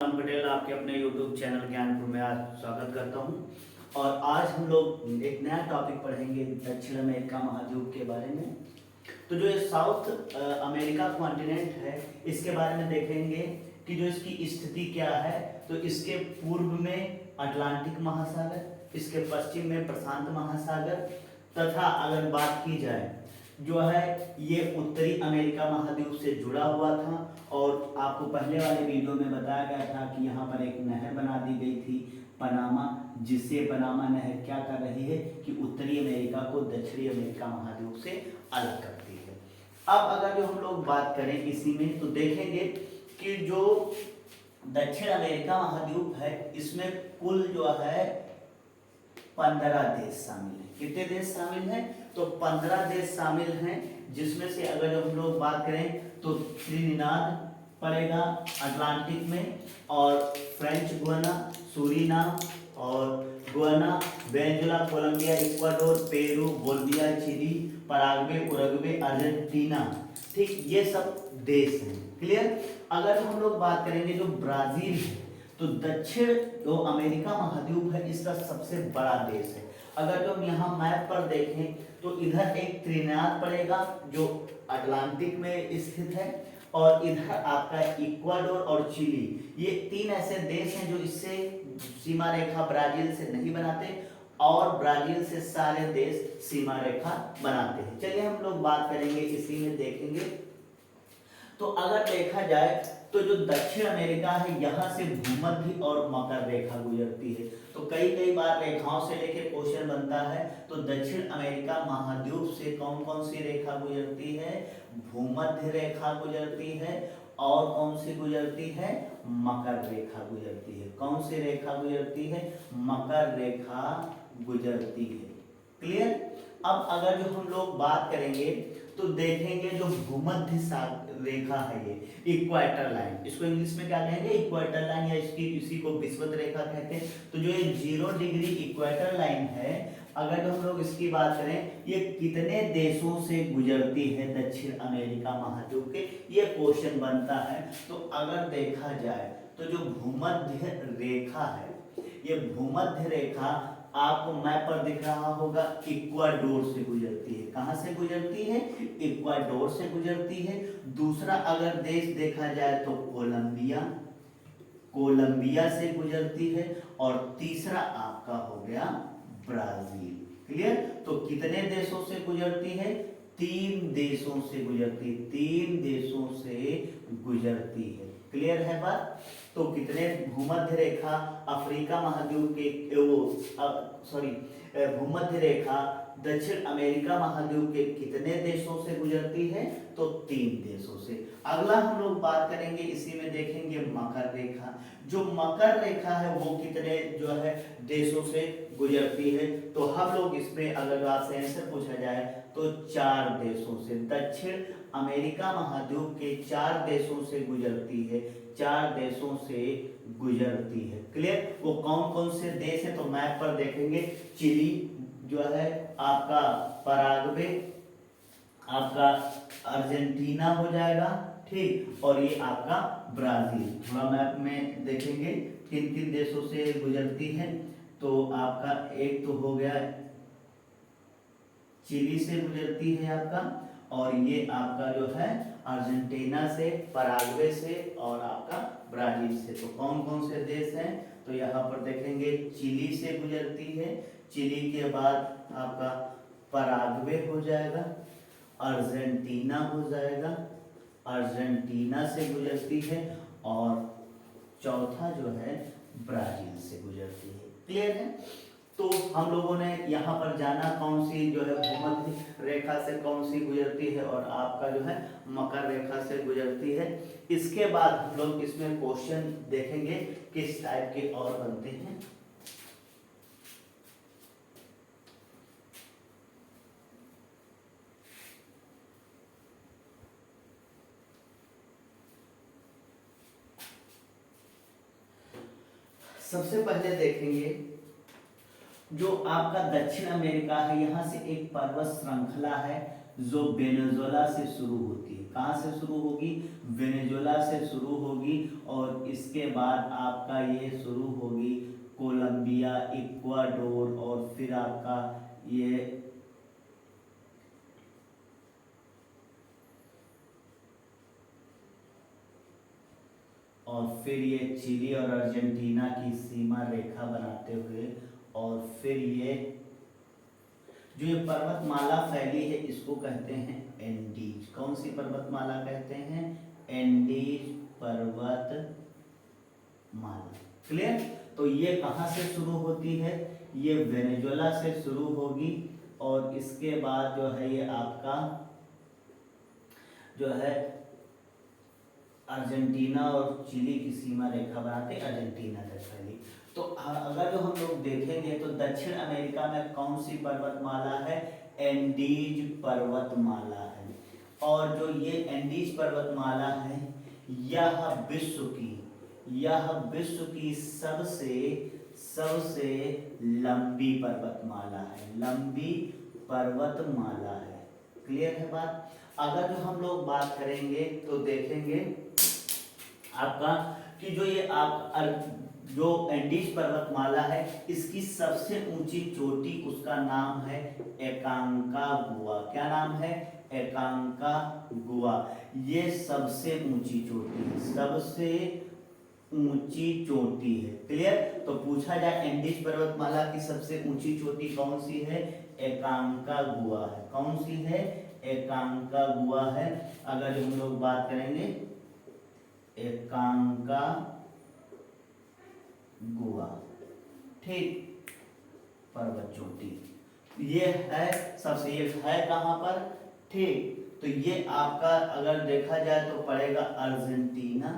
राम पटेल आपके अपने YouTube channel Gyanpur में आज स्वागत करता हूं। और आज हम लोग एक नया टॉपिक पढ़ेंगे दक्षिण अमेरिका महाद्वीप के बारे में। तो जो ये साउथ अमेरिका कॉन्टिनेंट है इसके बारे में देखेंगे कि जो इसकी स्थिति क्या है। तो इसके पूर्व में अटलांटिक महासागर, इसके पश्चिम में प्रशांत महासागर, तथा अगर बात की जाए जो है ये उत्तरी अमेरिका महाद्वीप से जुड़ा हुआ था। और आपको पहले वाले वीडियो में बताया गया था कि यहाँ पर एक नहर बना दी गई थी पनामा, जिससे पनामा नहर क्या कर रही है कि उत्तरी अमेरिका को दक्षिणी अमेरिका महाद्वीप से अलग करती है। अब अगर जो हम लोग बात करें इसी में तो देखेंगे कि जो दक्षिण अमेरिका महाद्वीप है इसमें कुल जो है 15 देश शामिल है। कितने देश शामिल हैं? तो 15 देश शामिल हैं, जिसमें से अगर जो हम लोग बात करें तो त्रिनिदाद पड़ेगा अटलांटिक में, और फ्रेंच गुयाना, सूरीनाम और Guyana, Venezuela, Colombia, Ecuador, Peru, Bolivia, Chile, Paraguay, Uruguay, Argentina. ठीक, ये सब देश हैं। क्लियर? अगर हम लोग बात करेंगे जो ब्राजील है तो दक्षिण जो अमेरिका महाद्वीप है इसका सबसे बड़ा देश है। अगर जो हम यहाँ मैप पर देखें तो इधर एक त्रिनिदाद पड़ेगा जो अटलांटिक में स्थित है, और इधर आपका इक्वाडोर और चिली, ये तीन ऐसे देश हैं जो इससे सीमा रेखा ब्राजील से नहीं बनाते, और ब्राजील से सारे देश सीमा रेखा बनाते हैं। चलिए हम लोग बात करेंगे इसी में देखेंगे। तो अगर देखा जाए तो जो दक्षिण अमेरिका है यहाँ से भूमध्य और मकर रेखा गुजरती है। तो कई बार रेखाओं से लेके क्वेश्चन बनता है। तो दक्षिण अमेरिका महाद्वीप से कौन कौन सी रेखा गुजरती है? भूमध्य रेखा गुजरती है, और कौन सी गुजरती है? मकर रेखा गुजरती है। कौन सी रेखा गुजरती है? मकर रेखा गुजरती है। क्लियर? अब अगर जो हम लोग बात करेंगे तो देखेंगे जो भूमध्य रेखा है ये इक्वेटर लाइन, इसको इंग्लिश में क्या कहेंगे? इक्वेटर लाइन, या इसी को विषुवत रेखा कहते हैं। तो जो ये 0 डिग्री इक्वेटर लाइन है, अगर जो हम लोग इसकी बात करें ये कितने देशों से गुजरती है दक्षिण अमेरिका महाद्वीप के, ये क्वेश्चन बनता है। तो अगर देखा जाए तो जो भूमध्य रेखा है, ये भूमध्य रेखा आपको मैप पर दिख रहा होगा इक्वाडोर से गुजरती है। कहां से गुजरती है? इक्वाडोर से गुजरती है। दूसरा अगर देश देखा जाए तो कोलंबिया से गुजरती है, और तीसरा आपका हो गया ब्राजील। क्लियर? तो कितने देशों से गुजरती है? 3 देशों से गुजरती है। 3 देशों से गुजरती है। क्लियर है बात? तो कितने भूमध्य रेखा अफ्रीका महाद्वीप के भूमध्य रेखा दक्षिण अमेरिका महाद्वीप के कितने देशों से गुजरती है? तो 3 देशों से। अगला हम लोग बात करेंगे इसी में देखेंगे मकर रेखा। जो मकर रेखा है वो कितने जो है देशों से गुजरती है? तो हम लोग इसमें अगर आपसे आंसर पूछा जाए तो 4 देशों से। दक्षिण अमेरिका महाद्वीप के 4 देशों से गुजरती है। 4 देशों से गुजरती है। क्लियर? वो कौन कौन से देश है? तो मैप पर देखेंगे चिली जो है आपका, पराग्वे आपका, अर्जेंटीना हो जाएगा, ठीक, और ये आपका ब्राजील। थोड़ा मैप में देखेंगे किन किन देशों से गुजरती है। तो आपका एक तो हो गया चिली से गुजरती है आपका, और ये आपका जो है अर्जेंटीना से, पराग्वे से, और आपका ब्राजील से। तो कौन कौन से देश हैं? तो यहाँ पर देखेंगे चिली से गुजरती है, चिली के बाद आपका पराग्वे हो जाएगा, अर्जेंटीना हो जाएगा, अर्जेंटीना से गुजरती है, और चौथा जो है ब्राजील से गुजरती है। क्लियर है? तो हम लोगों ने यहाँ पर जाना कौन सी जो है भूमध्य रेखा से कौन सी गुजरती है, और आपका जो है मकर रेखा से गुजरती है। इसके बाद हम लोग इसमें क्वेश्चन देखेंगे किस टाइप के और बनते हैं। सबसे पहले देखेंगे जो आपका दक्षिण अमेरिका है, यहाँ से एक पर्वत श्रृंखला है जो वेनेजुएला से शुरू होती है। कहाँ से शुरू होगी? वेनेजुएला से शुरू होगी और इसके बाद आपका ये शुरू होगी कोलंबिया, इक्वाडोर और फिर आपका ये और फिर ये चिली और अर्जेंटीना की सीमा रेखा बनाते हुए और फिर ये जो ये पर्वतमाला फैली है इसको कहते हैं एंडीज। कौन सी पर्वतमाला कहते हैं? एंडीज पर्वतमाला। क्लियर? तो ये कहाँ से शुरू होती है? ये वेनेजुएला से शुरू होगी और इसके बाद जो है ये आपका जो है अर्जेंटीना और चिली की सीमा रेखा बनाते अर्जेंटीना तक फैली। तो अगर जो हम लोग देखेंगे तो दक्षिण अमेरिका में कौन सी पर्वतमाला है? एंडीज पर्वतमाला है। और जो ये एंडीज पर्वतमाला है यह विश्व की सबसे लंबी पर्वतमाला है, लंबी पर्वतमाला है। क्लियर है बात? अगर जो हम लोग बात करेंगे तो देखेंगे आपका कि जो ये जो एंडीज पर्वतमाला है इसकी सबसे ऊंची चोटी, उसका नाम है एकांकागुआ। क्या नाम है? एकांकागुआ। ये सबसे ऊंची चोटी है, सबसे ऊंची चोटी है। क्लियर? तो पूछा जाए एंडीज पर्वतमाला की सबसे ऊंची चोटी कौन सी है? एकांकागुआ है। कौन सी है? एकांकागुआ है। अगर हम लोग बात करेंगे एकांकागुआ, ठीक, पर्वत चोटी ये है सबसे। ये है कहां पर? ठीक, तो ये आपका अगर देखा जाए तो पड़ेगा अर्जेंटीना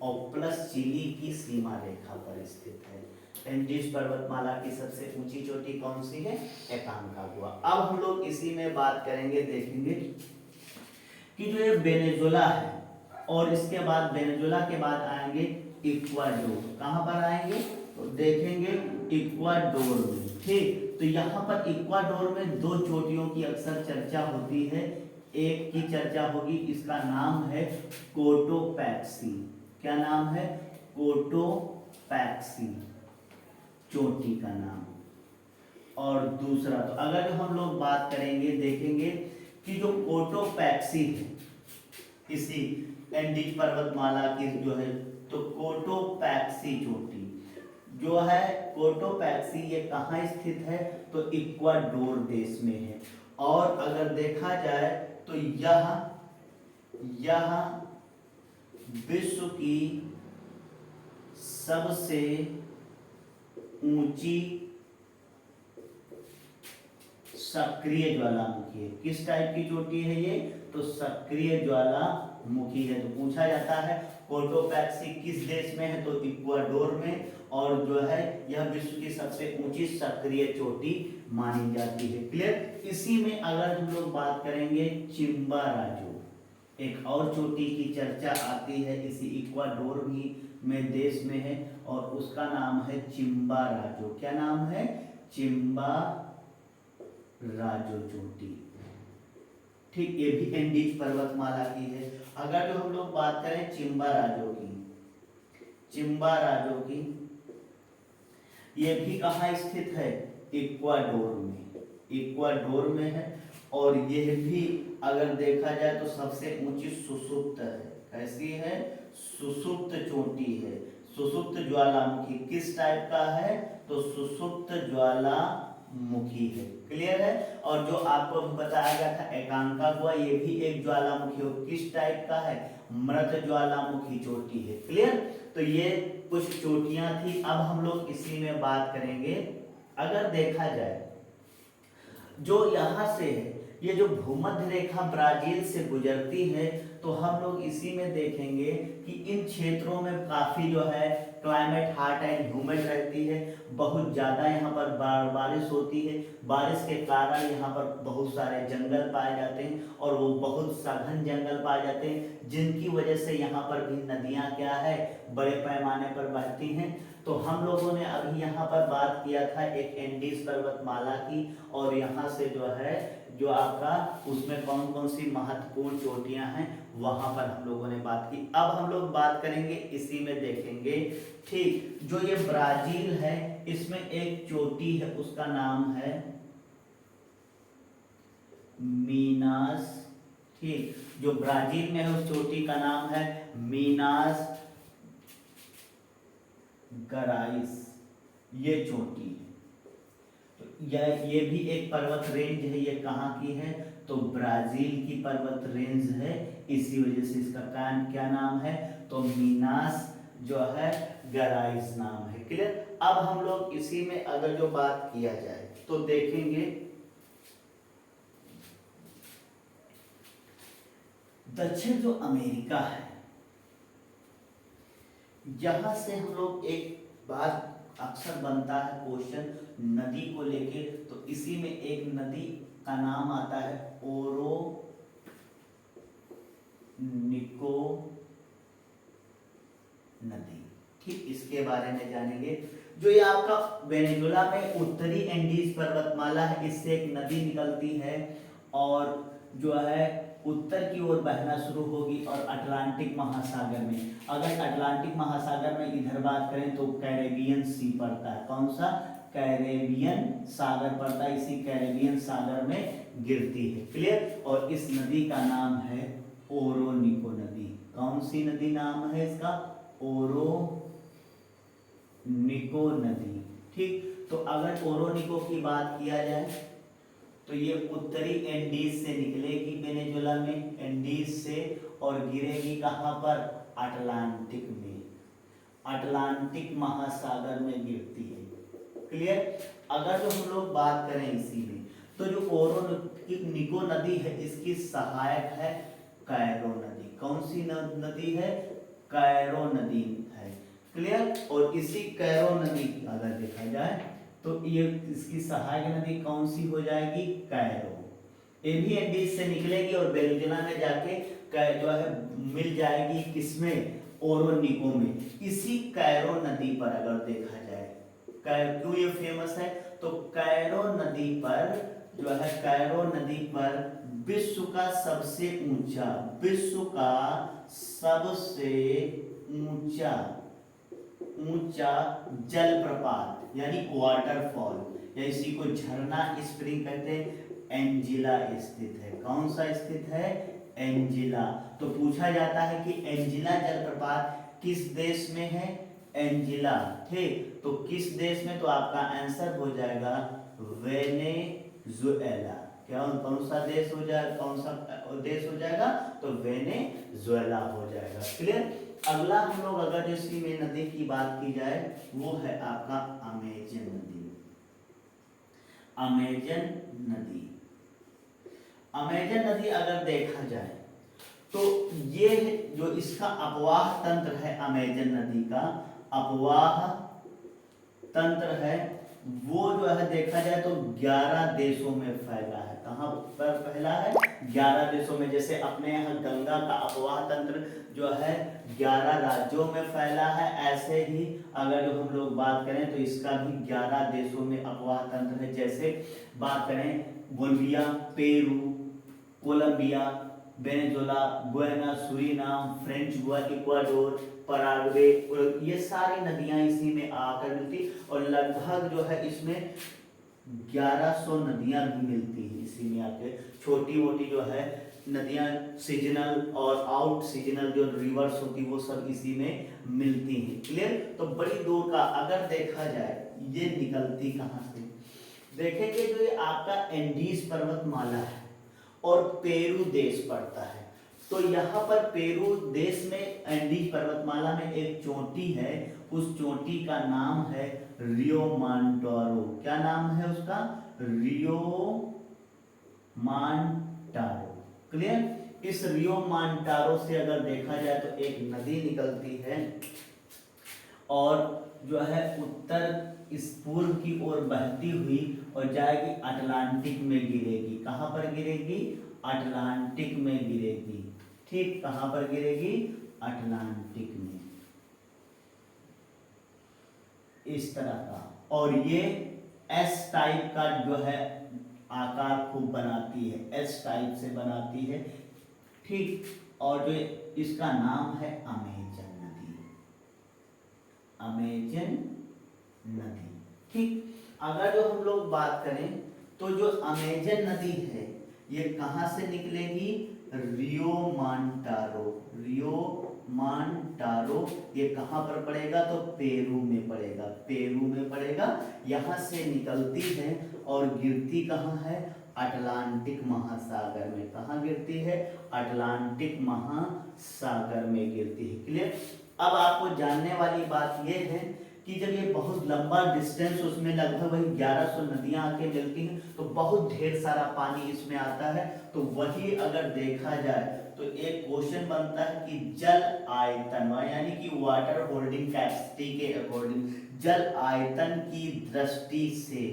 और प्लस चिली की सीमा रेखा पर स्थित है। एंडीज पर्वतमाला की सबसे ऊंची चोटी कौन सी है? एकांकागुआ। अब हम लोग इसी में बात करेंगे, देखेंगे कि जो ये वेनेजुएला है और इसके बाद वेनेजुएला के बाद आएंगे इक्वाडोर। कहां पर आएंगे? तो देखेंगे इक्वाडोर में। ठीक, तो यहाँ पर इक्वाडोर में दो चोटियों की अक्सर चर्चा होती है। एक की चर्चा होगी, इसका नाम है कोटोपैक्सी। क्या नाम है? कोटोपैक्सी चोटी का नाम। और दूसरा तो अगर जो हम लोग बात करेंगे देखेंगे कि जो कोटोपैक्सी है इसी एंडीज पर्वतमाला की जो है, तो कोटोपैक्सी चोटी जो है, कोटोपैक्सी ये कहाँ स्थित है? तो इक्वाडोर देश में है। और अगर देखा जाए तो यह विश्व की सबसे ऊंची सक्रिय ज्वालामुखी है। किस टाइप की चोटी है ये? तो सक्रिय ज्वालामुखी है। तो पूछा जाता है कोटोपैक्सी किस देश में है? तो इक्वाडोर में। और जो है यह विश्व की सबसे ऊंची सक्रिय चोटी मानी जाती है। क्लियर? इसी में अगर हम लोग बात करेंगे चिम्बाराजो, एक और चोटी की चर्चा आती है, इसी इक्वाडोर भी में देश में है और उसका नाम है चिम्बाराजो। क्या नाम है? चिम्बाराजो चोटी। ठीक, ये भी एंडीज पर्वतमाला की है। अगर जो हम लोग बात करें चिम्बाराजो की, ये भी कहाँ स्थित है? इक्वाडोर में। इक्वाडोर में है और यह भी अगर देखा जाए तो सबसे ऊंची सुषुप्त है। कैसी है? सुषुप्त चोटी है, सुषुप्त ज्वालामुखी। किस टाइप का है? तो सुषुप्त ज्वालामुखी है। क्लियर है? और जो आपको बताया गया था एकांकागुआ, ये भी एक ज्वालामुखी हो। किस टाइप का है? मृत ज्वालामुखी चोटी है। क्लियर? तो ये कुछ चोटियां थी। अब हम लोग इसी में बात करेंगे। अगर देखा जाए जो यहाँ से है, ये जो भूमध्य रेखा ब्राजील से गुजरती है, तो हम लोग इसी में देखेंगे कि इन क्षेत्रों में काफी जो है क्लाइमेट हॉट एंड ह्यूमिड रहती है। बहुत ज़्यादा यहाँ पर बारिश होती है। बारिश के कारण यहाँ पर बहुत सारे जंगल पाए जाते हैं और वो बहुत सघन जंगल पाए जाते हैं, जिनकी वजह से यहाँ पर भी नदियाँ क्या है, बड़े पैमाने पर बहती हैं। तो हम लोगों ने अभी यहाँ पर बात किया था एक एंडीज पर्वतमाला की, और यहाँ से जो है जो आपका उसमें कौन कौन सी महत्वपूर्ण चोटियां हैं वहां पर हम लोगों ने बात की। अब हम लोग बात करेंगे इसी में देखेंगे, ठीक, जो ये ब्राजील है इसमें एक चोटी है उसका नाम है मीनास, ठीक, जो ब्राजील में है उस चोटी का नाम है मीनास गराइस, ये चोटी है। ये भी एक पर्वत रेंज है, ये कहाँ की है, तो ब्राजील की पर्वत रेंज है, इसी वजह से इसका क्या नाम है, तो मीनास जो है गराइस नाम है। क्लियर। अब हम लोग इसी में अगर जो बात किया जाए तो देखेंगे दक्षिण जो अमेरिका है, यहां से हम लोग एक बात अक्सर बनता है क्वेश्चन नदी को लेके, तो इसी में एक नदी का नाम आता है ओरो निको नदी, ठीक, इसके बारे में जानेंगे। जो ये आपका वेनेजुला में उत्तरी एंडीज पर्वतमाला है, इससे एक नदी निकलती है और जो है उत्तर की ओर बहना शुरू होगी और अटलांटिक महासागर में, अगर अटलांटिक महासागर में इधर बात करें तो कैरेबियन सी पड़ता है, कौन सा, कैरेबियन सागर पड़ता है, इसी कैरेबियन सागर में गिरती है। क्लियर। और इस नदी का नाम है ओरोनिको नदी। कौन सी नदी नाम है इसका, ओरोनिको नदी, ठीक। तो अगर ओरोनिको की बात किया जाए तो ये उत्तरी एंडीज से निकलेगी वेनेजुला में, एंडीज से, और गिरेगी कहां पर, अटलांटिक में, अटलांटिक महासागर में गिरती है। क्लियर। अगर जो हम लोग बात करें इसी में, तो जो ओरोनिको नदी है इसकी सहायक है कैरो नदी। कौन सी नदी है, कैरो नदी है। क्लियर। और इसी कैरो नदी अगर देखा जाए तो ये इसकी सहायक नदी कौन सी हो जाएगी, कैरो, ये भी एंडीज से निकलेगी और वेनेजुला में जाके जो है मिल जाएगी, किसमें, ओरोनिको में। इसी कैरो नदी पर अगर देखा जाए, क्यों ये फेमस है, तो कैरो नदी पर जो है, कैरो नदी पर विश्व का सबसे ऊंचा, विश्व का सबसे ऊंचा जलप्रपात यानी वाटरफॉल, या इसी को झरना स्प्रिंग कहते हैं, एंजिला स्थित है। कौन सा स्थित है, एंजिला। तो पूछा जाता है कि एंजिला जलप्रपात किस देश में है, एंजिला, ठीक, तो किस देश में, तो आपका आंसर हो जाएगा वेनेजुएला। क्या, कौन सा देश हो जाएगा, कौन सा देश हो जाएगा, तो वेनेजुएला हो जाएगा। क्लियर। अगला हम लोग अगर इसी में नदी की बात की जाए वो है आपका अमेजन नदी। अमेजन नदी, अमेजन नदी अगर देखा जाए तो ये जो इसका अपवाह तंत्र है, अमेजन नदी का अपवाह तंत्र है, वो जो है देखा जाए तो 11 देशों में फैला है। कहां पर फैला है, 11 देशों में। जैसे अपने यहाँ गंगा का अपवाह तंत्र जो है 11 राज्यों में फैला है, ऐसे ही अगर जो हम लोग बात करें तो इसका भी 11 देशों में अपवाह तंत्र है। जैसे बात करें Bolivia, Peru, Colombia, Venezuela, Guyana, Suriname, French Ecuador, Paraguay, ये सारी नदियां इसी में आकर मिलती, और लगभग जो है इसमें 1100 नदियां भी मिलती हैं इसी में आके। छोटी मोटी जो है नदियां सीजनल और आउट सीजनल जो रिवर्स होती वो सब इसी में मिलती हैं। क्लियर। तो बड़ी दूर का अगर देखा जाए ये निकलती कहाँ से, देखेंगे जो ये आपका एंडीज पर्वतमाला है और पेरू देश पड़ता है, तो यहाँ पर पेरू देश में एंडीज पर्वतमाला में एक चोटी है, उस चोटी का नाम है रियो मांटारो। क्या नाम है उसका, रियो मांटारो। क्लियर। इस रियो मांटारो से अगर देखा जाए तो एक नदी निकलती है और जो है उत्तर इस पूर्व की ओर बहती हुई और जाएगी अटलांटिक में गिरेगी। कहां पर गिरेगी, अटलांटिक में गिरेगी, ठीक, कहां पर गिरेगी, अटलांटिक में, इस तरह का। और ये एस टाइप का जो है आकार खूब बनाती है, एस टाइप से बनाती है, ठीक। और जो इसका नाम है अमेजन नदी, अमेजन नदी, ठीक। अगर जो हम लोग बात करें तो जो अमेजन नदी है ये कहाँ से निकलेगी, रियो मांटारो, रियो मांटारो, ये कहाँ पर पड़ेगा, तो पेरू में पड़ेगा, पेरू में पड़ेगा, यहाँ से निकलती है और गिरती कहाँ है, अटलांटिक महासागर में। कहाँ गिरती है, अटलांटिक महासागर में गिरती है। क्लियर। अब आपको जानने वाली बात यह है कि जब ये बहुत लंबा डिस्टेंस, उसमें लगभग वही 1100 नदियां आके मिलती हैं, तो बहुत ढेर सारा पानी इसमें आता है। तो वही अगर देखा जाए तो एक क्वेश्चन बनता है कि जल आयतन, यानी कि वाटर होल्डिंग कैपेसिटी के अकॉर्डिंग, जल आयतन की दृष्टि से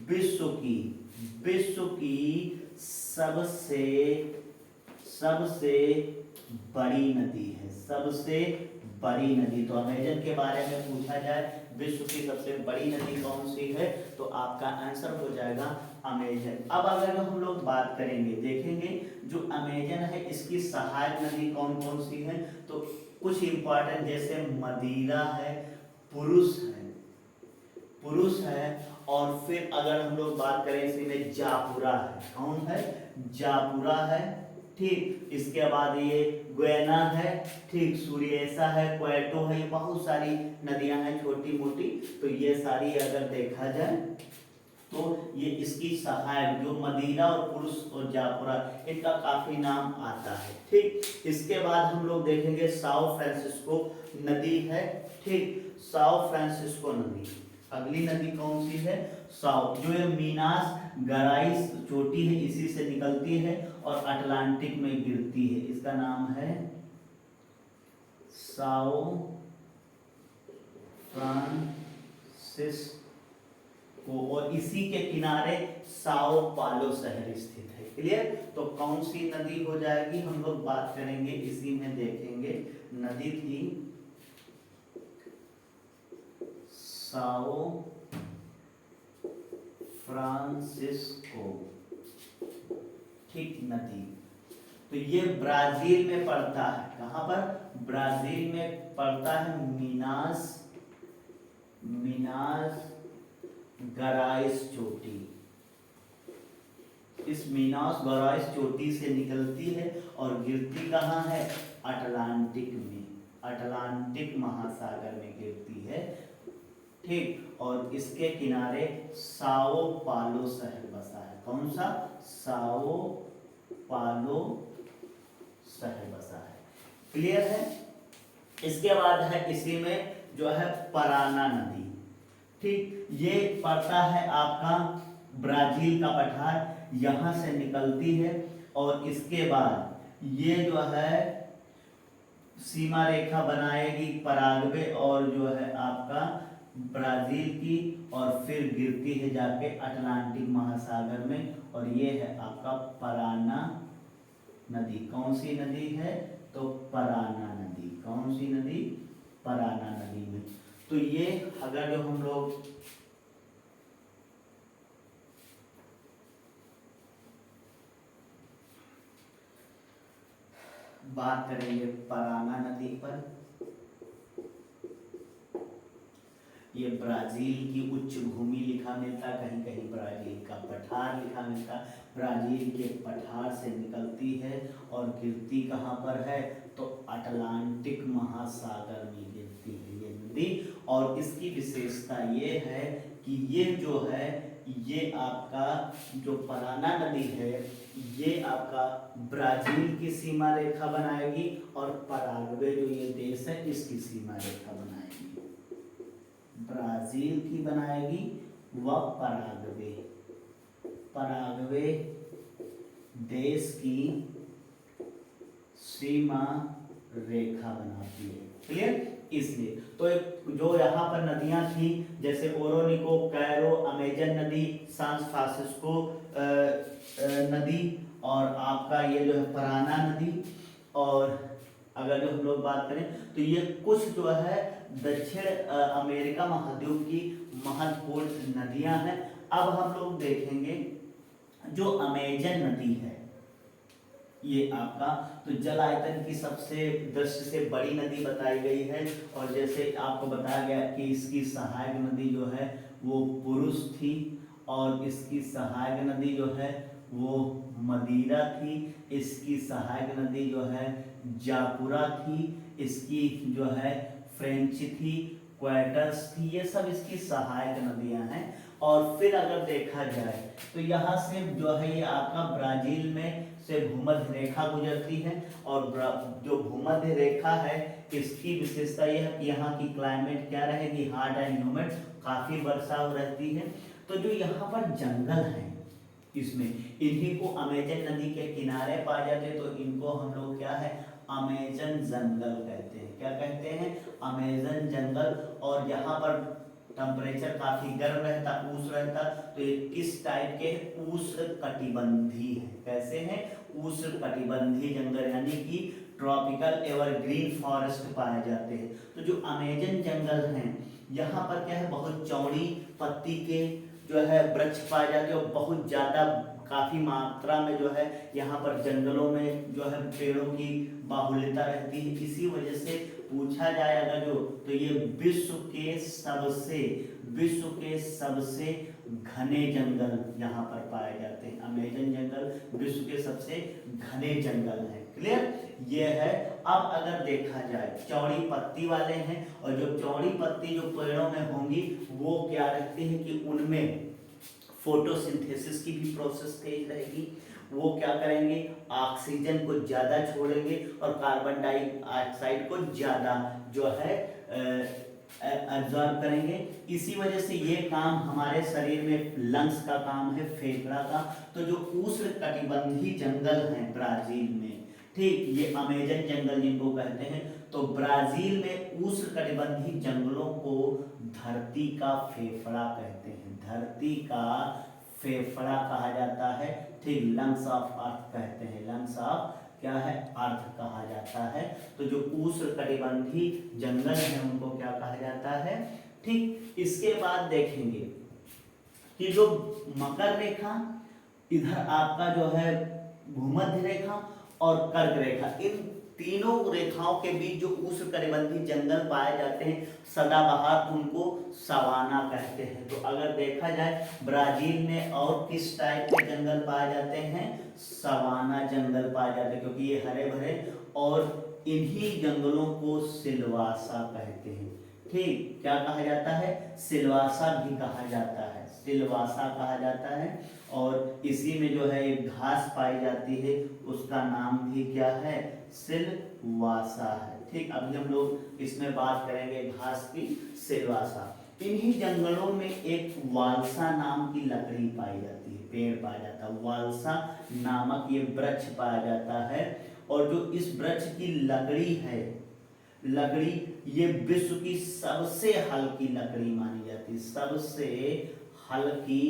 विश्व की सबसे बड़ी नदी है, सबसे बड़ी नदी। तो अमेजन के बारे में पूछा जाए विश्व की सबसे बड़ी नदी कौन सी है, तो आपका आंसर हो जाएगा अमेजन। अब अगर हम लोग बात करेंगे, देखेंगे जो अमेजन है इसकी सहायक नदी कौन कौन सी है, तो कुछ इंपॉर्टेंट जैसे मदिरा है, पुरुष है, और फिर अगर हम लोग बात करें इसी में जापुरा है, कौन है, जापुरा है, ठीक। इसके बाद ये गुयाना है, ठीक, सुरिएसा है, क्वेटो है, ये बहुत सारी नदियां हैं छोटी मोटी। तो ये सारी अगर देखा जाए तो ये इसकी सहायक, जो मदिरा और पुरुष और जापुरा, इनका काफी नाम आता है, ठीक। इसके बाद हम लोग देखेंगे साओ फ्रांसिस्को नदी है, ठीक, साओ फ्रांसिस्को नदी। अगली नदी कौन सी है, साओ, जो ये मीनास गराइस चोटी है इसी से निकलती है और अटलांटिक में गिरती है। इसका नाम है साओ फ्रांसिस्को, और इसी के किनारे साओ पालो शहर स्थित है। क्लियर। तो कौन सी नदी हो जाएगी, हम लोग बात करेंगे इसी में, देखेंगे नदी थी साओ फ्रांसिस्को, ठीक, नदी। तो ये ब्राजील में पड़ता है, कहां पर, ब्राजील में पड़ता है, मीनास गराइस चोटी। इस मीनास गराइस चोटी से निकलती है और गिरती कहाँ है, अटलांटिक में, अटलांटिक महासागर में गिरती है, ठीक। और इसके किनारे साओ पालो शहर बसा है। कौन सा, साओ पालो शहर बसा है। क्लियर है। इसके बाद है इसी में जो है पराना नदी, ठीक, ये पड़ता है आपका ब्राजील का पठार, यहां से निकलती है और इसके बाद ये जो है सीमा रेखा बनाएगी पराग्वे और जो है आपका ब्राजील की, और फिर गिरती है जाके अटलांटिक महासागर में, और ये है आपका पराना नदी। कौन सी नदी है, तो पराना नदी। कौन सी नदी, पराना नदी में। तो ये अगर जो हम लोग बात करेंगे पराना नदी पर, ये ब्राजील की उच्च भूमि लिखा मिलता, कहीं कहीं ब्राजील का पठार लिखा मिलता। ब्राजील के पठार से निकलती है और गिरती कहाँ पर है, तो अटलांटिक महासागर में गिरती है ये नदी। और इसकी विशेषता ये है कि ये जो है, ये आपका जो पराना नदी है, ये आपका ब्राजील की सीमा रेखा बनाएगी और पराग्वे जो ये देश है इसकी सीमा रेखा बनाएगी। ब्राजील की बनाएगी व पराग्वे देश की सीमा रेखा बनाती है। क्लियर। इसलिए तो जो यहाँ पर नदियां थी जैसे ओरोनिको, कैरो, अमेजन नदी, सांस फ्रांसिस्को नदी, और आपका ये जो है पराना नदी, और अगर जो हम लोग बात करें तो ये कुछ जो है दक्षिण अमेरिका महाद्वीप की महत्वपूर्ण नदियां हैं। अब हम लोग देखेंगे जो अमेजन नदी है ये आपका, तो जल आयतन की सबसे दृष्टि से बड़ी नदी बताई गई है। और जैसे आपको बताया गया कि इसकी सहायक नदी जो है वो पुरुष थी, और इसकी सहायक नदी जो है वो मदिरा थी, इसकी सहायक नदी जो है जापुरा थी, इसकी जो है फ्रेंच थी, क्वेटर्स थी, ये सब इसकी सहायक नदियां हैं। और फिर अगर देखा जाए तो यहाँ से जो है ये आपका ब्राजील में से भूमध्य रेखा गुजरती है, और जो भूमध्य रेखा है इसकी विशेषता यह है कि यहाँ की क्लाइमेट क्या रहेगी, हॉट एंड ह्यूमिड, काफी वर्षा रहती है। तो जो यहाँ पर जंगल है इसमें, इन्हीं को अमेजन नदी के किनारे पाए जाते हैं, तो इनको हम लोग क्या है, अमेजन जंगल कहते हैं। क्या कहते हैं, अमेजन जंगल। और यहाँ पर टेम्परेचर काफी गर्म रहता, उष्ण रहता, तो ये किस टाइप के उष्ण कटिबंधी है, कैसे हैं, उष्ण कटिबंधी जंगल, यानी कि ट्रॉपिकल एवरग्रीन फॉरेस्ट पाए जाते हैं। तो जो अमेजन जंगल हैं यहाँ पर क्या है, बहुत चौड़ी पत्ती के जो है वृक्ष पाए जाते हैं, और बहुत ज्यादा काफी मात्रा में जो है यहाँ पर जंगलों में जो है पेड़ों की बाहुल्यता रहती है। इसी वजह से पूछा जाए अगर जो, तो ये विश्व के सबसे घने जंगल यहाँ पर पाए जाते हैं। अमेजन जंगल विश्व के सबसे घने जंगल हैं। क्लियर, ये है। अब अगर देखा जाए चौड़ी पत्ती वाले हैं, और जो चौड़ी पत्ती जो पेड़ों में होंगी वो क्या रखती है कि उनमें फोटोसिंथेसिस की भी प्रोसेस तेज रहेगी। वो क्या करेंगे, ऑक्सीजन को ज्यादा छोड़ेंगे और कार्बन डाइऑक्साइड को ज्यादा जो है एब्जॉर्ब करेंगे। इसी वजह से ये काम हमारे शरीर में लंग्स का काम है, फेफड़ा का। तो जो उष्ण कटिबंधी जंगल हैं ब्राजील में, ठीक, ये अमेजन जंगल जिनको कहते हैं, तो ब्राजील में उष्ण कटिबंधी जंगलों को धरती का फेफड़ा कहते हैं। धरती का फेफड़ा कहा जाता है, ठीक, लंग्स ऑफ अर्थ कहते हैं, लंग्स ऑफ क्या है, अर्थ कहा जाता है। तो जो उष्ण कटिबंधी जंगल है उनको क्या कहा जाता है, ठीक। इसके बाद देखेंगे कि जो मकर रेखा, इधर आपका जो है भूमध्य रेखा और कर्क रेखा, इन तीनों रेखाओं के बीच जो उष्ण कटिबंधी जंगल पाए जाते हैं सदाबहार, उनको सवाना कहते हैं। तो अगर देखा जाए ब्राजील में और किस टाइप के जंगल पाए जाते हैं, सवाना जंगल पाए जाते हैं, क्योंकि ये हरे भरे, और इन्हीं जंगलों को सिलवासा कहते हैं। ठीक, क्या कहा जाता है, सिलवासा भी कहा जाता है, सिलवासा कहा जाता है। और इसी में जो है एक घास पाई जाती है, उसका नाम भी क्या है, सिलवासा है। ठीक, अभी हम लोग इसमें बात करेंगे घास की, सिलवासा। इन्हीं जंगलों में एक वालसा नाम की लकड़ी पाई जाती है, पेड़ पाया जाता है, वालसा नामक ये वृक्ष पाया जाता है। और जो इस वृक्ष की लकड़ी है, लकड़ी ये विश्व की सबसे हल्की लकड़ी मानी जाती है, सबसे हल्की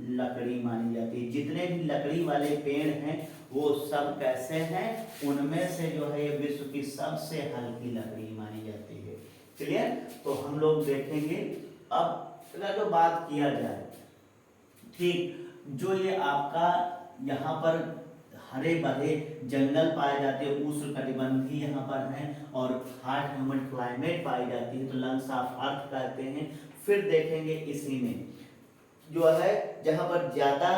लकड़ी मानी जाती है। जितने भी लकड़ी वाले पेड़ हैं वो सब कैसे हैं, उनमें से जो है ये विश्व की सबसे हल्की लकड़ी मानी जाती है। क्लियर, तो हम लोग देखेंगे अब अगर जो बात किया जाए, ठीक, जो ये आपका यहाँ पर हरे भरे जंगल पाए जाते हैं, उष्ण कटिबंधी यहाँ पर हैं, और हॉट ह्यूमिड क्लाइमेट पाई जाती है, तो लंग्स ऑफ अर्थ कहते हैं। फिर देखेंगे इसी में जो है जहाँ पर ज्यादा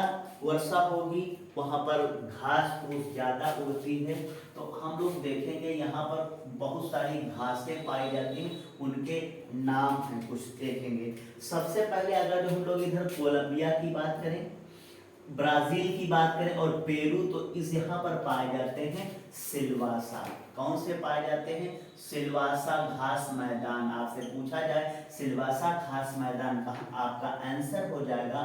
वर्षा होगी वहां पर घास फूस ज्यादा उगती है। तो हम लोग देखेंगे यहाँ पर बहुत सारी घासें पाई जाती हैं, उनके नाम हैं, कुछ देखेंगे। सबसे पहले अगर जो हम लोग इधर कोलंबिया की बात करें, ब्राजील की बात करें और पेरू, तो इस यहाँ पर पाए जाते हैं सिलवासा। कौन से पाए जाते हैं, सिलवासा घास मैदान। आपसे पूछा जाए सिलवासा घास मैदान का, आपका आंसर हो जाएगा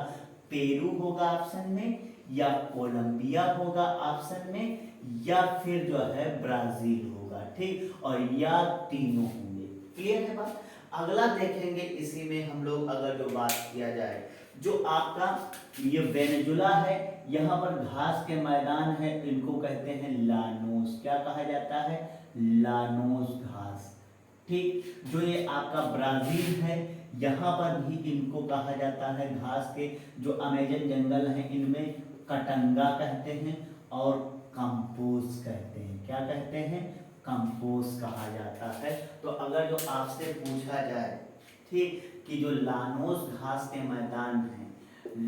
पेरू होगा ऑप्शन में, या कोलंबिया होगा ऑप्शन में, या फिर जो है ब्राजील होगा। ठीक, और या तीनों होंगे। क्लियर है बात। अगला देखेंगे इसी में हम लोग अगर जो बात किया जाए, जो आपका ये वेनेजुला है, यहाँ पर घास के मैदान है, इनको कहते हैं लानोस। क्या कहा जाता है, लानोस घास। ठीक, जो ये आपका ब्राजील है, यहाँ पर भी इनको कहा जाता है, घास के जो अमेजन जंगल हैं इनमें कटंगा कहते हैं और कंपोज कहते हैं। क्या कहते हैं? कंपोज कहा जाता है। तो अगर जो आपसे पूछा जाए ठीक कि जो लानोस घास के मैदान हैं,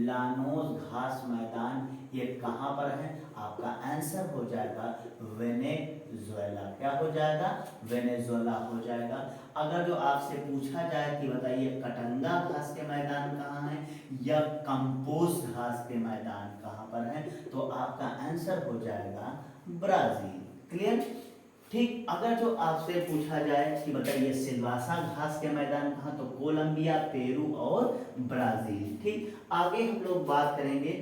लानोस घास मैदान ये कहाँ पर है, आपका आंसर हो जाएगा वेनेजुएला। क्या हो जाएगा? वेनेजुएला हो जाएगा। अगर जो आपसे पूछा जाए कि बताइए कटंगा घास के मैदान कहाँ है या कंपोस्ट घास के मैदान कहाँ पर है, तो आपका आंसर हो जाएगा ब्राजील। क्लियर? ठीक। अगर जो आपसे पूछा जाए कि बताइए सिल्वासा घास के मैदान कहाँ, तो कोलंबिया, पेरू और ब्राजील। ठीक। आगे हम लोग बात करेंगे,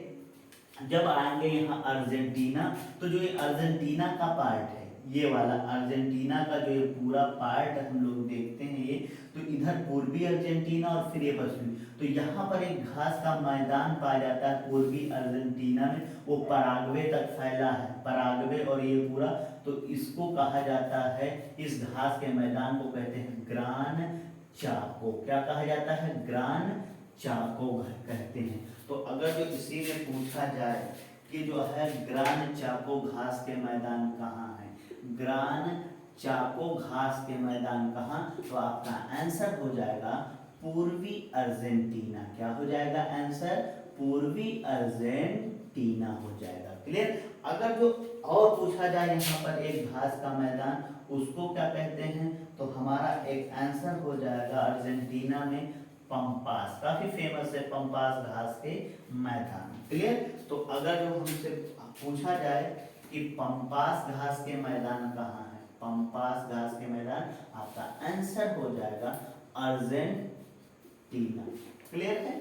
जब आएंगे यहाँ अर्जेंटीना, तो जो ये अर्जेंटीना का पार्ट है, ये वाला अर्जेंटीना का जो ये पूरा पार्ट हम लोग देखते हैं ये, तो इधर पूर्वी अर्जेंटीना और फिर ये पश्चिमी, तो यहाँ पर एक घास का मैदान पाया जाता है पूर्वी अर्जेंटीना में, वो पराग्वे तक फैला है, पराग्वे और ये पूरा, तो इसको कहा जाता है, इस घास के मैदान को कहते हैं ग्रान चाको। क्या कहा जाता है? ग्रान चाको कहते हैं। तो अगर जो इसी में पूछा जाए कि जो है ग्रान चाको घास के मैदान कहाँ है, ग्रान चाको घास के मैदान कहाँ, तो आपका आंसर हो जाएगा पूर्वी अर्जेंटीना। क्या हो जाएगा आंसर? पूर्वी अर्जेंटीना हो जाएगा। क्लियर? अगर जो और पूछा जाए यहाँ पर एक घास का मैदान, उसको क्या कहते हैं, तो हमारा एक आंसर हो जाएगा अर्जेंटीना में पंपास। काफी फेमस है पंपास घास के मैदान। क्लियर? तो अगर जो हमसे पूछा जाए कि पंपास घास के मैदान कहाँ है, पंपास घास के मैदान, आपका आंसर हो जाएगा अर्जेंटीना। क्लियर है?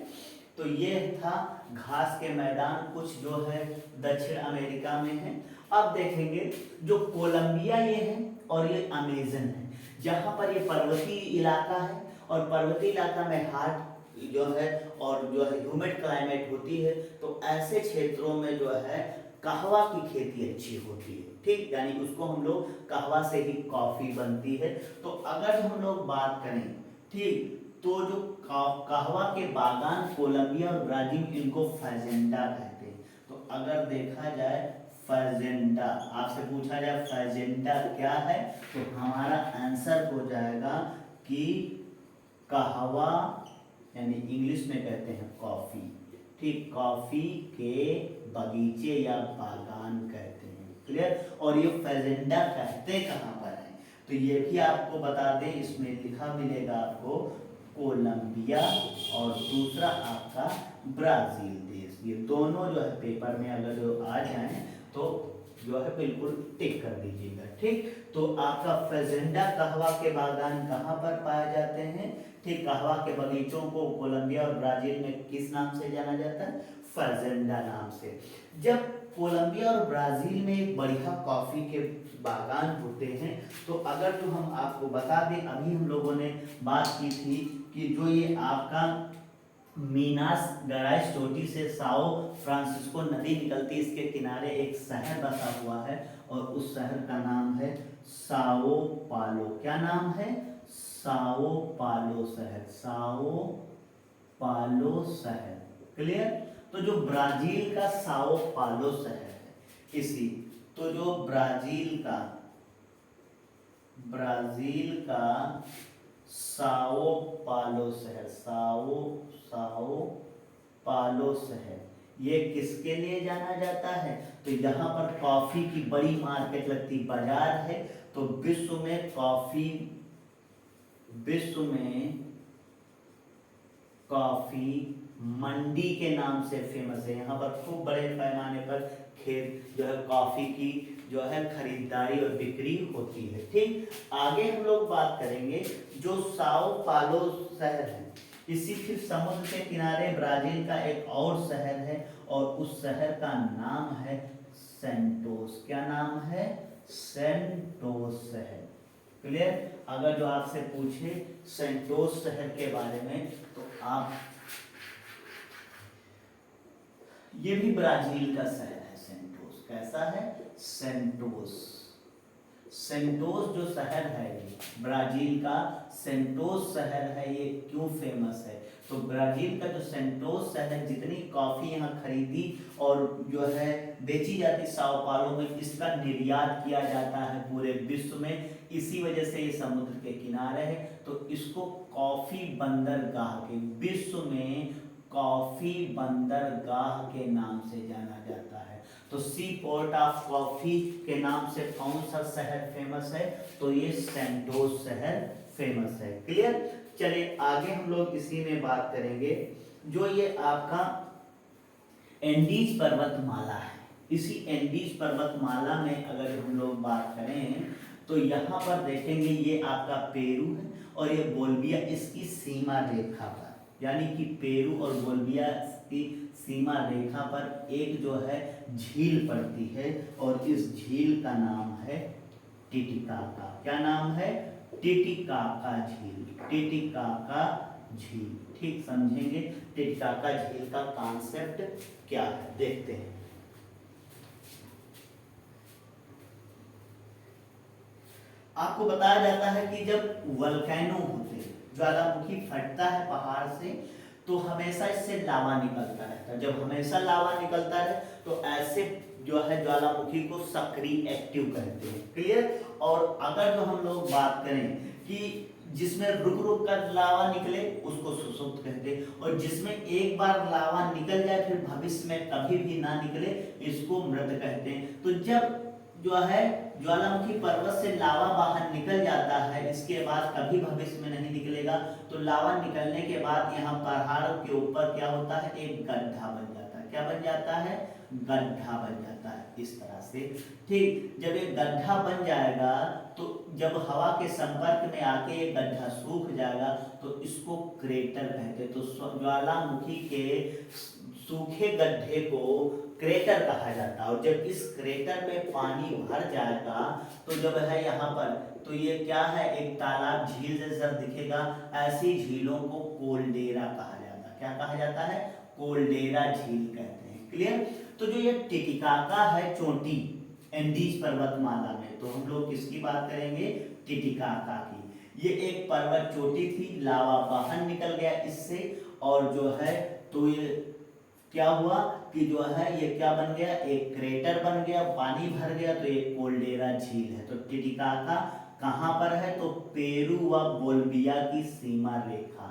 तो ये था घास के मैदान, कुछ जो है दक्षिण अमेरिका में है। अब देखेंगे जो कोलंबिया ये है और ये अमेजन है, जहाँ पर ये पर्वतीय इलाका है और पर्वतीय इलाका में हाट जो है और जो है ह्यूमिड क्लाइमेट होती है, तो ऐसे क्षेत्रों में जो है कहवा की खेती अच्छी होती है। ठीक, यानी उसको हम लोग कहवा से ही कॉफी बनती है। तो अगर हम लोग बात करें ठीक, तो जो कहवा के बागान कोलंबिया और ब्राजील, इनको फैजेंडा कहते हैं। तो अगर देखा जाए फैजेंडा, आपसे पूछा जाए फैजेंडा क्या है, तो हमारा आंसर हो जाएगा कि कहवा, यानी इंग्लिश में कहते हैं कॉफी। ठीक, कॉफी के बगीचे या बागान कहते हैं। क्लियर? और ये फैजेंडा कहते कहाँ पर है, तो ये भी आपको बता दें, इसमें लिखा मिलेगा आपको कोलंबिया और दूसरा आपका ब्राजील देश। ये दोनों जो है पेपर में अगर जो आ जाए तो जो है बिल्कुल टिक कर दीजिएगा। ठीक, तो आपका फैजेंडा कहवा के बागान कहाँ पर पाए जाते हैं? ठीक, कहवा के बगीचों को कोलंबिया और ब्राजील में किस नाम से जाना जाता है? फैजेंडा नाम से। जब कोलंबिया और ब्राजील में एक बढ़िया कॉफी के बागान होते हैं, तो अगर जो हम आपको बता दें, अभी हम लोगों ने बात की थी कि जो ये आपका मीनास गराइस चोटी से साओ फ्रांसिस्को नदी निकलती है, इसके किनारे एक शहर बसा हुआ है और उस शहर का नाम है साओ पालो। क्या नाम है? साओ पालो शहर, साओ पालो शहर। क्लियर? तो जो ब्राजील का साओ पालो शहर है, इसी, तो जो ब्राजील का साओ पालो शहर, साओ पालो शहर, ये किसके लिए जाना जाता है? तो यहाँ पर कॉफी की बड़ी मार्केट लगती, बाजार है, तो विश्व में कॉफी मंडी के नाम से फेमस है। यहाँ पर खूब बड़े पैमाने पर खेत जो है कॉफी की जो है खरीदारी और बिक्री होती है। ठीक, आगे हम लोग बात करेंगे जो साओ पालो शहर है, इसी फिर समुद्र के किनारे ब्राजील का एक और शहर है और उस शहर का नाम है सेंटोस। क्या नाम है? सेंटोस शहर। क्लियर? अगर जो आपसे पूछे सेंटोस शहर के बारे में, तो आप, ये भी ब्राजील का शहर है सेंटोस। कैसा है? सेंटोस। सेंटोस जो शहर है, ब्राजील का सेंटोस शहर है, ये क्यों फेमस है? तो ब्राजील का जो सेंटोस शहर, जितनी कॉफी यहाँ खरीदी और जो है बेची जाती साओ पाउलो में, इसका निर्यात किया जाता है पूरे विश्व में। इसी वजह से ये समुद्र के किनारे है, तो इसको कॉफी बंदरगाह के, विश्व में कॉफी बंदरगाह के नाम से जाना जाता है। तो सी पोर्ट ऑफ कॉफी के नाम से कौन सा शहर फेमस है? तो ये सेंटोस शहर फेमस है। क्लियर? चलिए आगे हम लोग इसी में बात करेंगे। जो ये आपका एंडीज पर्वतमाला है, इसी एंडीज पर्वतमाला में अगर हम लोग बात करें तो यहाँ पर देखेंगे ये आपका पेरू है और ये बोल्विया, इसकी सीमा रेखा पर, यानी कि पेरू और बोल्विया की सीमा रेखा पर एक जो है झील पड़ती है और इस झील का नाम है टिटिकाका। क्या नाम है? टिटिकाका झील, टिटिकाका झील। ठीक समझेंगे टिटिकाका झील का कॉन्सेप्ट क्या है, देखते हैं। आपको बताया जाता है कि जब वल्केनो होते हैं, ज्वालामुखी फटता है पहाड़ से, तो हमेशा इससे लावा निकलता रहता है। जब हमेशा लावा निकलता है तो ऐसे जो है ज्वालामुखी को सक्रिय एक्टिव कहते हैं। क्लियर? और अगर जो हम लोग बात करें कि जिसमें रुक रुक कर लावा निकले उसको सुषुप्त कहते हैं, और जिसमें एक बार लावा निकल जाए फिर भविष्य में कभी भी ना निकले, इसको मृत कहते हैं। तो जब जो है ज्वालामुखी पर्वत से लावा बाहर निकल जाता है, इसके बाद कभी भविष्य में नहीं निकलेगा, तो लावा निकलने के बाद यहाँ पहाड़ के ऊपर क्या होता है? एक गड्ढा बन जाता है। क्या बन जाता है? गड्ढा बन जाता है, इस तरह से। ठीक, जब एक गड्ढा बन जाएगा तो जब हवा के संपर्क में आके ये गड्ढा सूख जाएगा तो इसको क्रेटर कहते हैं। तो ज्वालामुखी के सूखे गड्ढे को क्रेटर कहा जाता है। और जब इस क्रेटर में पानी भर जाएगा तो जब है यहाँ पर, तो ये क्या है? एक तालाब, झील जैसा दिखेगा। ऐसी झीलों को कोल्डेरा कहा जाता है। क्या कहा जाता है? कोल्डेरा झील कहते हैं। क्लियर? तो जो ये टिटिकाका है चोटी एंडीज पर्वतमाला में, तो हम लोग किसकी बात करेंगे? टिटिकाका की। ये एक पर्वत चोटी थी, लावा बाहर निकल गया इससे, और जो है तो ये क्या हुआ कि जो है ये क्या बन गया? एक क्रेटर बन गया, पानी भर गया, तो ये कोल्डेरा झील है। तो टिटिकाका कहाँ पर है? तो पेरू व बोल्विया की सीमा रेखा,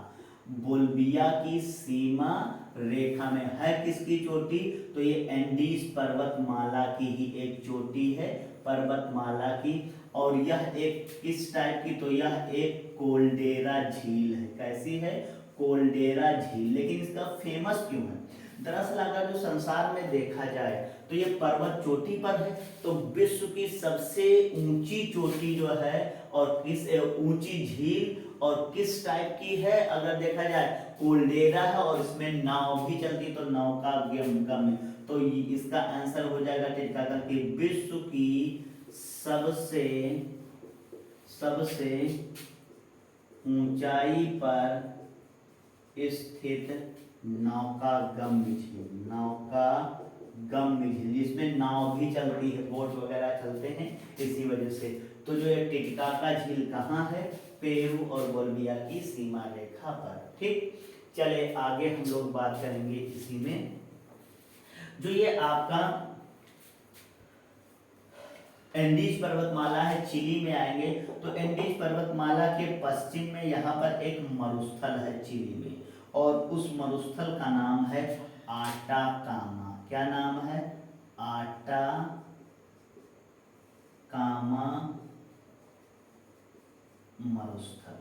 बोल्विया की सीमा रेखा में है। किसकी चोटी? तो ये एंडीज पर्वतमाला की ही एक चोटी है, पर्वतमाला की। और यह एक किस टाइप की? तो यह एक कोल्डेरा झील है। कैसी है? कोल्डेरा झील। लेकिन इसका फेमस क्यों है? दरअसल अगर जो संसार में देखा जाए तो ये पर्वत चोटी पर है, तो विश्व की सबसे ऊंची चोटी जो है और किस ऊंची झील और किस टाइप की है अगर देखा जाए? कोल्डेरा है, और इसमें नाव भी चलती, तो नाव का गम है। तो इसका आंसर हो जाएगा टिटिकाका की विश्व की सबसे ऊंचाई पर स्थित नौकागम्य झील, नौकागम्य झील, जिसमें नाव भी चलती है, बोट वगैरह चलते हैं इसी वजह से। तो जो ये टिटिकाका झील कहाँ है? पेरू और बोल्विया की सीमा रेखा पर। ठीक, चले आगे हम लोग बात करेंगे इसी में। जो ये आपका एंडीज पर्वतमाला है, चिली में आएंगे तो एंडीज पर्वतमाला के पश्चिम में यहाँ पर एक मरुस्थल है चिली में, और उस मरुस्थल का नाम है आटाकामा। क्या नाम है? आटाकामा मरुस्थल।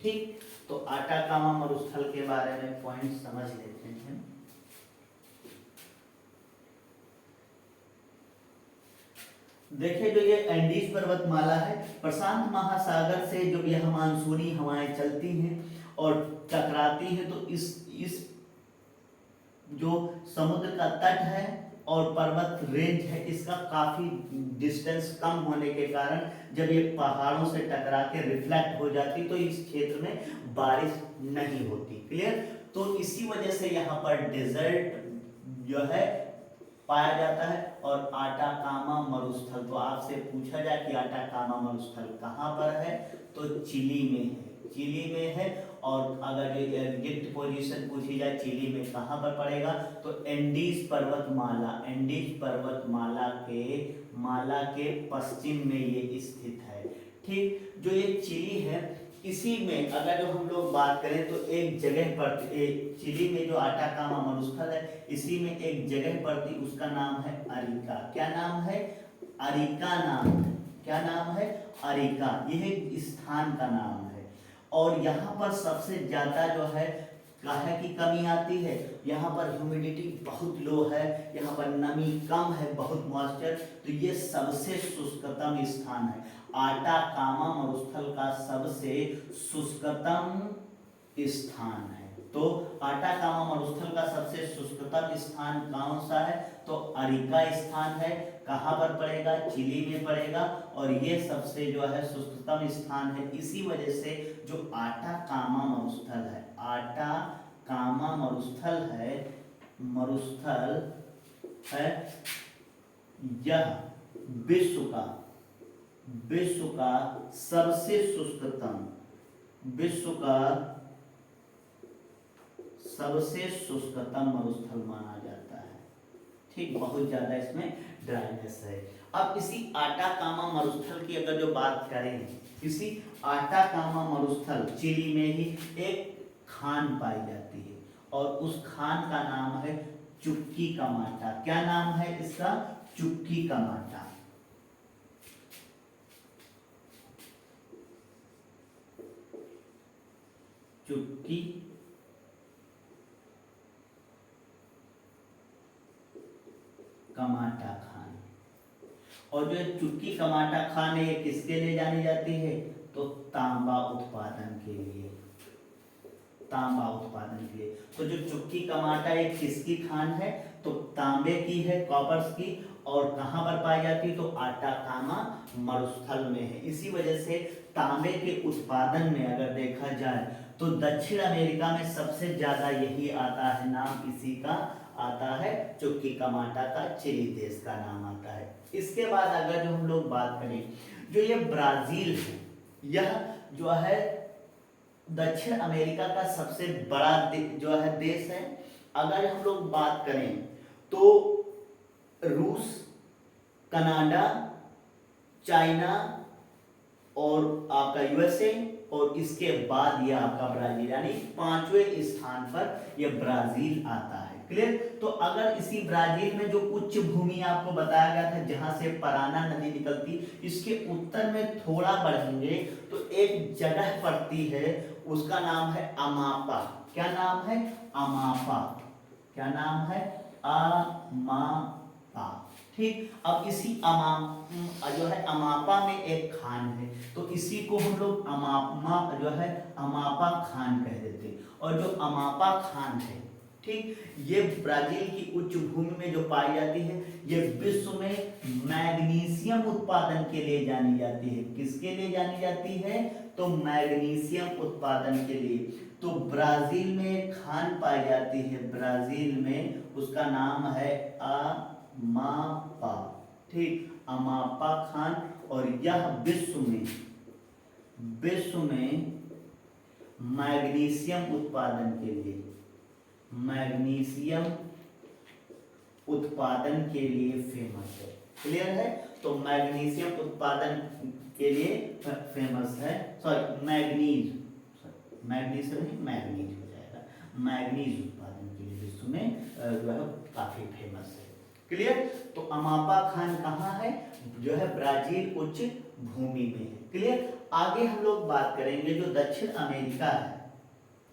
ठीक, तो आटाकामा मरुस्थल के बारे में पॉइंट समझ लेते हैं। देखिए जो ये एंडीज पर्वतमाला है, प्रशांत महासागर से जो यह मानसूनी हवाएं चलती हैं और टकराती हैं, तो इस जो समुद्र का तट है और पर्वत रेंज है, इसका काफी डिस्टेंस कम होने के कारण जब ये पहाड़ों से टकरा के रिफ्लेक्ट हो जाती तो इस क्षेत्र में बारिश नहीं होती। क्लियर? तो इसी वजह से यहाँ पर डेजर्ट जो है पाया जाता है। और आटाकामा मरुस्थल, तो आपसे पूछा जाए कि आटाकामा मरुस्थल कहाँ पर है, तो चिली में है, चिली में है। और अगर एग्जैक्ट पोजीशन पूछी जाए चिली में कहाँ पर पड़ेगा, तो एंडीज पर्वतमाला, एंडीज पर्वतमाला के पश्चिम में ये स्थित है। ठीक, जो ये चिली है इसी में अगर जो हम लोग बात करें तो एक जगह पर चिली में जो आटाकामा मरुस्थल है इसी में एक जगह पड़ती, उसका नाम है अरिका। क्या नाम है, अरिका नाम है। क्या नाम है, अरिका, यह स्थान का नाम है। और यहाँ पर सबसे ज्यादा जो है काहे की कमी आती है, यहाँ पर ह्यूमिडिटी बहुत लो है, यहाँ पर नमी कम है, बहुत मॉइस्चर, तो ये सबसे शुष्कतम स्थान है। आटाकामा मरुस्थल का सबसे शुष्कतम स्थान है। तो आटाकामा मरुस्थल का सबसे शुष्कतम स्थान कौन सा है, तो अरिका स्थान है। कहाँ पर पड़ेगा, चिली में पड़ेगा। और ये सबसे जो है शुष्कतम स्थान है। इसी वजह से जो आटाकामा मरुस्थल है, आटाकामा मरुस्थल है यह विश्व का सबसे शुष्कतम, विश्व का सबसे शुष्कतम मरुस्थल माना जाता है। ठीक, बहुत ज्यादा इसमें ड्राइनेस है। अब इसी आटाकामा मरुस्थल की अगर जो बात करें, इसी आटाकामा मरुस्थल चिली में ही एक खान पाई जाती है और उस खान का नाम है चुक्की कमाटा। क्या नाम है इसका, चुक्की कमाटा। चुक्की कमाटा खान। और जो चुक्की कमाटा खान है ये किसके लिए जानी जाती है, तो तांबा उत्पादन के लिए, तांबा उत्पादन के लिए। तो जो चुक्की कमाटा ये किसकी खान है, तो तांबे की है, कॉपर्स की। और कहां पर पाई जाती है, तो आटाकामा मरुस्थल में है। इसी वजह से तांबे के उत्पादन में अगर देखा जाए तो दक्षिण अमेरिका में सबसे ज्यादा यही आता है, नाम इसी का आता है, चुक्की कमाटा का चिली देश का नाम आता है। इसके बाद अगर जो हम लोग बात करें, जो ये ब्राजील है, यह जो है दक्षिण अमेरिका का सबसे बड़ा जो है देश है। अगर हम लोग बात करें तो रूस, कनाडा, चाइना और आपका यूएसए, और इसके बाद यह आपका ब्राजील, यानी 5वें स्थान पर यह ब्राजील आता है। क्लियर। तो अगर इसी ब्राजील में जो उच्च भूमि आपको बताया गया था जहां से पराना नदी निकलती, इसके उत्तर में थोड़ा बढ़ेंगे तो एक जगह पड़ती है, उसका नाम है अमापा। क्या नाम है, अमापा। क्या नाम है, अमापा। ठीक, अब इसी जो है अमापा में एक खान है, तो इसी को हम लोग अमापा जो है अमापा खान कह देते हैं। और जो अमापा खान है, ठीक, ये ब्राजील की उच्च भूमि में जो पाई जाती है, ये विश्व में मैग्नीशियम उत्पादन के लिए जानी जाती है। किसके लिए जानी जाती है, तो मैग्नीशियम उत्पादन के लिए। तो ब्राजील में एक खान पाई जाती है, ब्राजील में, उसका नाम है अमापा। ठीक, अमापा खान। और यह विश्व में मैग्नीशियम उत्पादन के लिए, मैग्नीशियम उत्पादन के लिए फेमस है। क्लियर है। तो मैग्नीशियम उत्पादन के लिए फेमस है, सॉरी मैग्नीज, मैग्नीशियम नहीं मैग्नीज हो जाएगा, मैग्नीज उत्पादन के लिए विश्व में जो है काफी फेमस है। क्लियर। तो अमापा खान कहाँ है, जो है ब्राजील उच्च भूमि में है। क्लियर। आगे हम लोग बात करेंगे जो दक्षिण अमेरिका है,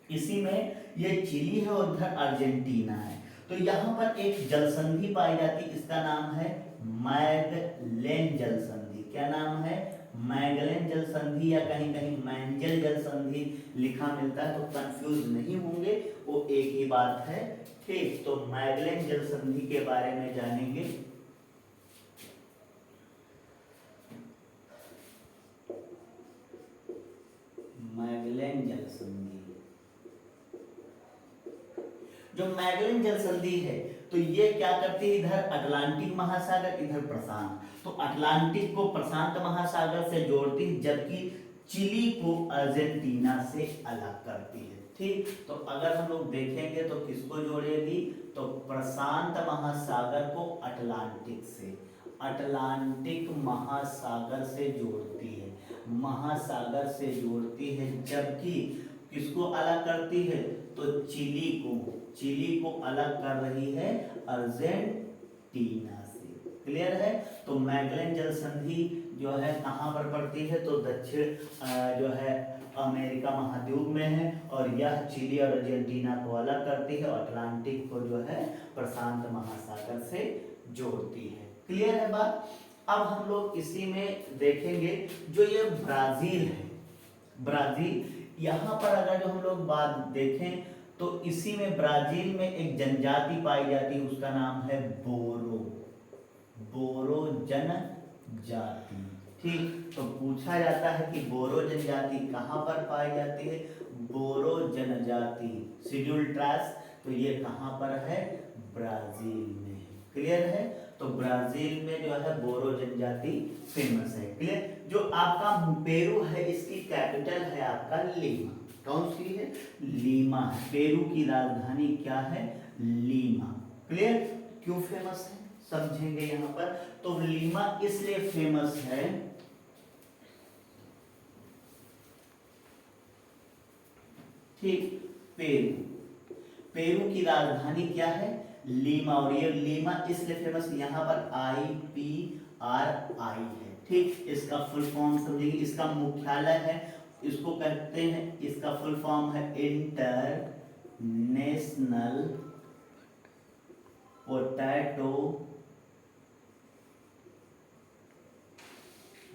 इसी में ये चिली है और इधर अर्जेंटीना है। तो यहाँ पर एक जलसंधि पाई जाती, इसका नाम है मैगलेन जलसंधि। क्या नाम है, मैगलेन जलसंधि, या कहीं कहीं मैंजल जलसंधि लिखा मिलता है, तो कंफ्यूज नहीं होंगे, वो एक ही बात है। ठीक, तो मैगलेन जलसंधि के बारे में जानेंगे। मैगलेन जलसंधि, जो मैगलेन जलसंधि है, तो ये क्या करती है, इधर अटलांटिक महासागर, इधर प्रशांत, तो अटलांटिक को प्रशांत महासागर से जोड़ती है, जबकि चिली को अर्जेंटीना से अलग करती है। ठीक, तो अगर हम लोग देखेंगे तो किसको जोड़ेगी, तो प्रशांत महासागर को अटलांटिक से, अटलांटिक महासागर से जोड़ती है, महासागर से जोड़ती है, जबकि किसको अलग करती है, तो चिली को अलग कर रही है अर्जेंटीना से। क्लियर है। तो मैगेलन जल संधि जो है कहाँ पर पड़ती है, तो दक्षिण जो है अमेरिका महाद्वीप में है, और यह चिली और अर्जेंटीना को अलग करती है, और अटलांटिक को जो है प्रशांत महासागर से जोड़ती है। क्लियर है बात। अब हम लोग इसी में देखेंगे जो ये ब्राजील है, ब्राजील, यहाँ पर अगर जो हम लोग बात देखें तो इसी में ब्राजील में एक जनजाति पाई जाती है, उसका नाम है बोरो, बोरो जनजाति। ठीक, तो पूछा जाता है कि बोरो जनजाति कहाँ पर पाई जाती है, बोरो जनजाति शेड्यूल ट्राइब्स, तो ये कहाँ पर है, ब्राजील में है। क्लियर है। तो ब्राजील में जो है बोरो जनजाति फेमस है। क्लियर। जो आपका पेरू है, इसकी कैपिटल है आपका लीमा। कौन सी है, लीमा है। पेरू की राजधानी क्या है, लीमा। क्लियर। क्यों फेमस है समझेंगे यहाँ पर। तो लीमा इसलिए फेमस है, ठीक, पेरू की राजधानी क्या है, लीमा, और ये लीमा इसलिए फेमस, यहाँ पर IPRI है। ठीक, इसका फुल फॉर्म समझिए, इसका मुख्यालय है, इसको कहते हैं, इसका फुल फॉर्म है international potato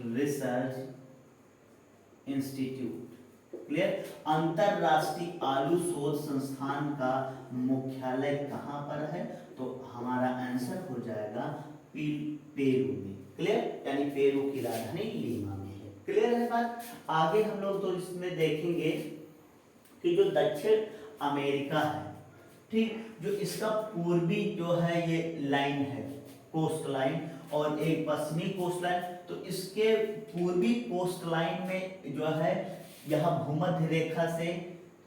research institute. Clear. अंतरराष्ट्रीय आलू शोध संस्थान का मुख्यालय कहाँ पर है, तो हमारा आंसर हो जाएगा पेरू में। क्लियर, यानी पेरू की राजधानी लीमा में है। क्लियर है बात। आगे हम लोग तो इसमें देखेंगे कि जो दक्षिण अमेरिका है, ठीक, जो इसका पूर्वी जो है ये लाइन है, कोस्ट लाइन, और एक पश्चिमी कोस्ट लाइन, तो इसके पूर्वी कोस्ट लाइन में जो है यह भूमध्य रेखा से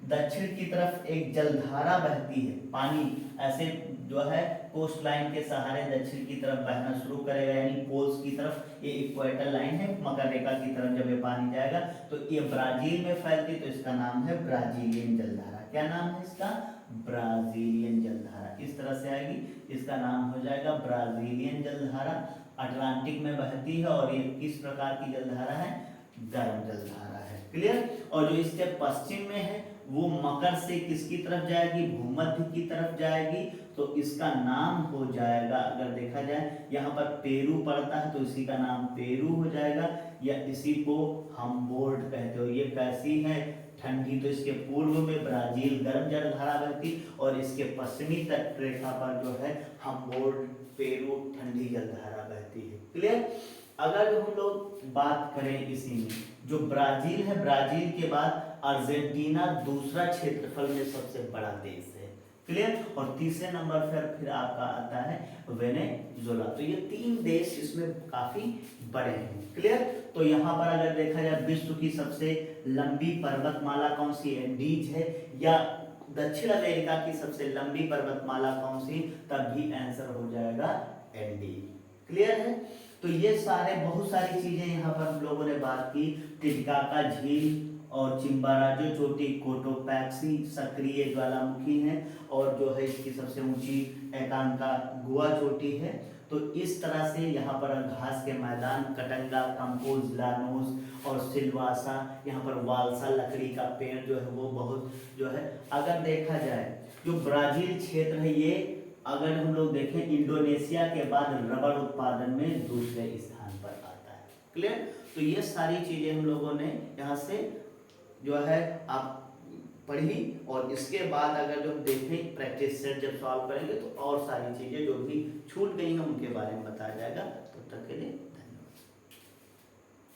दक्षिण की तरफ एक जलधारा बहती है, पानी ऐसे जो है कोस्ट लाइन के सहारे दक्षिण की तरफ बहना शुरू करेगा, यानी पोल्स की तरफ। ये इक्वेटर लाइन है, मकर रेखा की तरफ जब ये पानी जाएगा तो ये ब्राजील में फैलती, तो इसका नाम है ब्राजीलियन जलधारा। क्या नाम है इसका, ब्राजीलियन जलधारा। इस तरह से आएगी, इसका नाम हो जाएगा ब्राजीलियन जलधारा। अटलांटिक में बहती है, और ये किस प्रकार की जलधारा है, गर्म जलधारा है। क्लियर। और जो इसके पश्चिम में है वो मकर से किसकी तरफ जाएगी, भूमध्य की तरफ जाएगी, तो इसका नाम हो जाएगा, अगर देखा जाए यहाँ पर पेरू पड़ता है तो इसी का नाम पेरू हो जाएगा, या इसी को हम्बोल्ट कहते हो। ये कैसी है, ठंडी, तो इसके पूर्व में ब्राजील गर्म जलधारा बहती, और इसके पश्चिमी तट रेखा पर जो है हम्बोल्ट पेरू ठंडी जलधारा बहती है। क्लियर। अगर हम लोग बात करें इसी में, जो ब्राजील है, ब्राजील के बाद अर्जेंटीना दूसरा क्षेत्रफल में सबसे बड़ा देश है। क्लियर। और तीसरे नंबर पर फिर आपका आता है वेनेजुएला। तो ये तीन देश इसमें काफी बड़े हैं। क्लियर। तो यहाँ पर अगर देखा जाए विश्व की सबसे लंबी पर्वतमाला कौन सी, एंडीज है, या दक्षिण अमेरिका की सबसे लंबी पर्वतमाला कौन सी, तब भी आंसर हो जाएगा एंडीज। क्लियर है। तो ये सारे बहुत सारी चीजें यहाँ पर हम लोगों ने बात की। टिटिकाका झील और चिम्बाराजो चोटी कोटोपैक्सी सक्रिय ज्वालामुखी है, और जो है इसकी सबसे ऊंची एकांकागुआ चोटी है। तो इस तरह से यहाँ पर घास के मैदान, कटंगा, कंपोज, लानोस और सिलवासा, यहाँ पर वालसा लकड़ी का पेड़ जो है वो बहुत जो है। अगर देखा जाए जो ब्राजील क्षेत्र है, ये अगर हम लोग देखें इंडोनेशिया के बाद रबर उत्पादन में दूसरे स्थान पर आता है। क्लियर। तो ये सारी चीजें हम लोगों ने यहाँ से जो है आप पढ़ी, और इसके बाद अगर जो देखें प्रैक्टिस सेट जब सॉल्व करेंगे तो और सारी चीजें जो भी छूट गई हैं उनके बारे में बताया जाएगा। तब तक के लिए